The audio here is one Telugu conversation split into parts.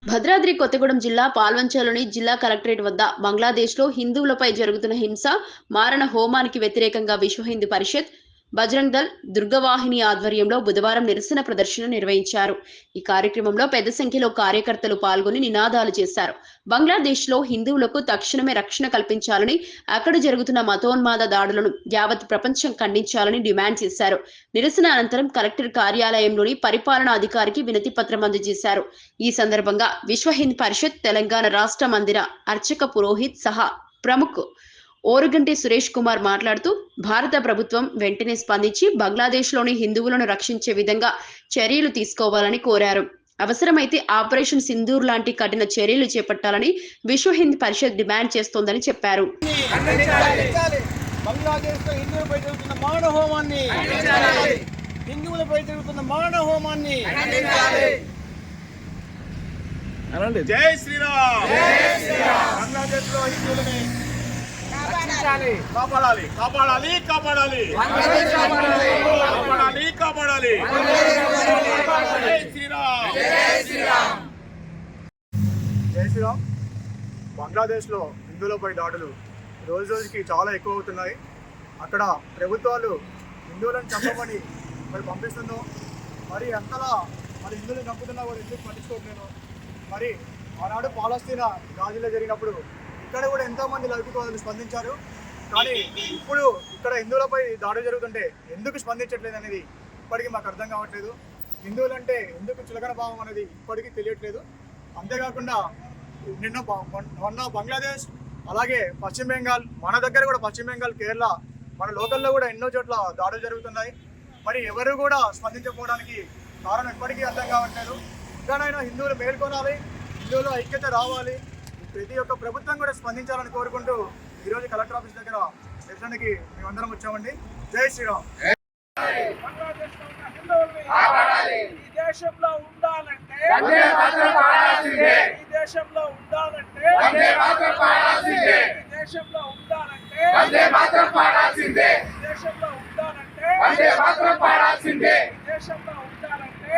భద్రాద్రి కొత్తగూడెం జిల్లా పాల్వంచలోని జిల్లా కలెక్టరేట్ వద్ద బంగ్లాదేశ్లో హిందువులపై జరుగుతున్న హింస, మారణ హోమానికి వ్యతిరేకంగా విశ్వ హిందూ పరిషత్, బజరంగ్ దళ్, దుర్గవాహిని ఆధ్వర్యంలో బుధవారం నిరసన ప్రదర్శన నిర్వహించారు. ఈ కార్యక్రమంలో పెద్ద సంఖ్యలో కార్యకర్తలు పాల్గొని నినాదాలు చేశారు. బంగ్లాదేశ్లో హిందువులకు తక్షణమే రక్షణ కల్పించాలని, అక్కడ జరుగుతున్న మతోన్మాద దాడులను యావత్ ప్రపంచం ఖండించాలని డిమాండ్ చేశారు. నిరసన అనంతరం కలెక్టర్ కార్యాలయంలోని పరిపాలనా అధికారికి వినతి పత్రం అందజేశారు. ఈ సందర్భంగా విశ్వ హింద్ పరిషత్ తెలంగాణ రాష్ట్ర మందిర అర్చక పురోహిత్ సహా ప్రముఖ్ ఓరుగంటి సురేష్ కుమార్ మాట్లాడుతూ భారత ప్రభుత్వం వెంటనే స్పందించి బంగ్లాదేశ్లోని హిందువులను రక్షించే విధంగా చర్యలు తీసుకోవాలని కోరారు. అవసరమైతే ఆపరేషన్ సింధూర్ లాంటి కఠిన చర్యలు చేపట్టాలని విశ్వ హింద్ పరిషత్ డిమాండ్ చేస్తోందని చెప్పారు. జై శ్రీరామ్. బంగ్లాదేశ్ లో హిందువులని కాపాడాలి, కాపాడాలి, కాపాడాలి, కాపాడాలి, కాపాడాలి. జై శ్రీరామ్. జై శ్రీరామ్. బంగ్లాదేశ్ లో హిందువులపై దాడులు రోజు రోజుకి చాలా ఎక్కువ అవుతున్నాయి. అక్కడ ప్రభుత్వాలు హిందువులను చంపమని మరి పంపిస్తుందో, మరి అంతలా మరి హిందువులను చంపుతున్నా కూడా ఎందుకు పట్టించుకోవట్లేదు. మరి ఆనాడు పాలస్తీనా గాజులో జరిగినప్పుడు ఇక్కడ కూడా ఎంతోమంది లౌకికవాదులు స్పందించారు. కానీ ఇప్పుడు ఇక్కడ హిందువులపై దాడి జరుగుతుంటే ఎందుకు స్పందించట్లేదు అనేది ఇప్పటికీ మాకు అర్థం కావట్లేదు. హిందువులంటే ఎందుకు చులకన భావం అనేది ఇప్పటికీ తెలియట్లేదు. అంతేకాకుండా మొన్న బంగ్లాదేశ్, అలాగే పశ్చిమ బెంగాల్, మన దగ్గర కూడా పశ్చిమ బెంగాల్, కేరళ, మన లోకల్లో కూడా ఎన్నో చోట్ల దాడులు జరుగుతున్నాయి. మరి ఎవరు కూడా స్పందించకపోవడానికి కారణం ఇప్పటికీ అర్థం కావట్లేదు. ఇక్కడైనా హిందువులు మేల్కొనాలి, హిందువులు ఐక్యత రావాలి, ప్రతి ఒక్క ప్రభుత్వం కూడా స్పందించాలని కోరుకుంటూ ఈరోజు కలెక్టర్ ఆఫీస్ దగ్గర నిరసనకి మేమందరం వచ్చామండి. జై శ్రీరామ్. దేశంలో ఉండాలంటే దేశంలో ఉండాలంటే దేశంలో ఉండాలంటే దేశంలో ఉండాలంటే దేశంలో ఉండాలంటే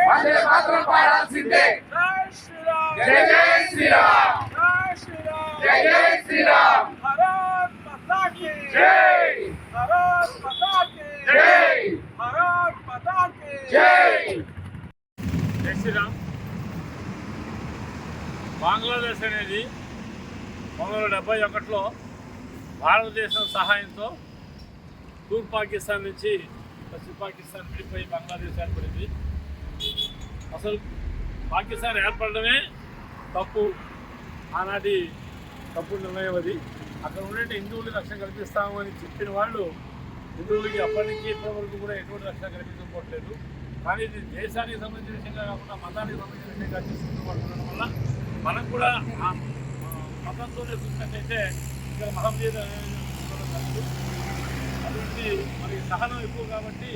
జై శ్రీరామ్. జై శ్రీరామ్. జై శ్రీరామ్. జై శ్రీరామ్. భారత్ మాతా కీ జై. భారత్ మాతా కీ జై. భారత్ మాతా కీ జై. జై శ్రీరామ్. బంగ్లాదేశ్ అనేది 1971లో భారతదేశం సహాయంతో తూర్పు పాకిస్తాన్ నుంచి పశ్చిమ పాకిస్తాన్ విడిపోయి బంగ్లాదేశ్ ఏర్పడింది. అసలు పాకిస్తాన్ ఏర్పడమే తప్పు, ఆనాటి తప్పు నిర్ణయం అది. అక్కడ ఉండే హిందువులకు రక్షణ కల్పిస్తామని చెప్పిన వాళ్ళు హిందువులకి అప్పటి నుంచి ఇప్పటి వరకు కూడా ఎటువంటి రక్షణ కల్పించకపోవట్లేదు. కానీ ఇది దేశానికి సంబంధించిన విషయంగా కాకుండా మతానికి సంబంధించిన విషయంగా తీసుకుంటూ వల్ల మనం కూడా ఆ మతంతోనే చూసినట్టయితే ఇక్కడ మహమ్మదీయుల అటువంటి మనకి సహనం ఎక్కువ కాబట్టి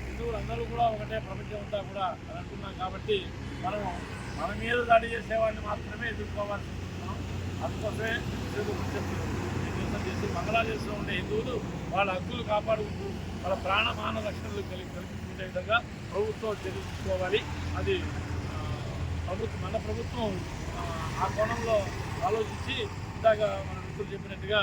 హిందువులు అందరూ కూడా ఒకటే, ప్రపంచం అంతా కూడా అని అంటున్నాం. కాబట్టి మనము మన మీద దాడి చేసేవాడిని మాత్రమే ఎదుర్కోవాల్సి ఉంటున్నాం. అందుకోసమే చేసి బంగ్లాదేశ్లో ఉండే హిందువులు వాళ్ళ హక్కులు కాపాడుకుంటూ వాళ్ళ ప్రాణమాన రక్షణలు కల్పించుకునే విధంగా ప్రభుత్వం తెలుసుకోవాలి. అది మన ప్రభుత్వం ఆ కోణంలో ఆలోచించి ఇందాక మన మిత్రులు చెప్పినట్టుగా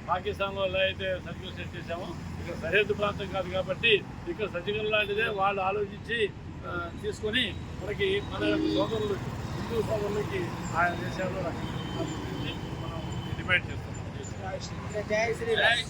పాకిస్తాన్లో ఎలా అయితే సర్జికల్ సెట్ చేశామో ఇక్కడ సరిహద్దు ప్రాంతం కాదు కాబట్టి ఇక్కడ సర్జికల్ లాంటిదే వాళ్ళు ఆలోచించి తీసుకొని మనకి మన సోదరులు, హిందూ సోదరులకి ఆయా దేశాల్లో రక్షణ మనం డిమాండ్ చేస్తున్నాం. జై శ్రీరామ్.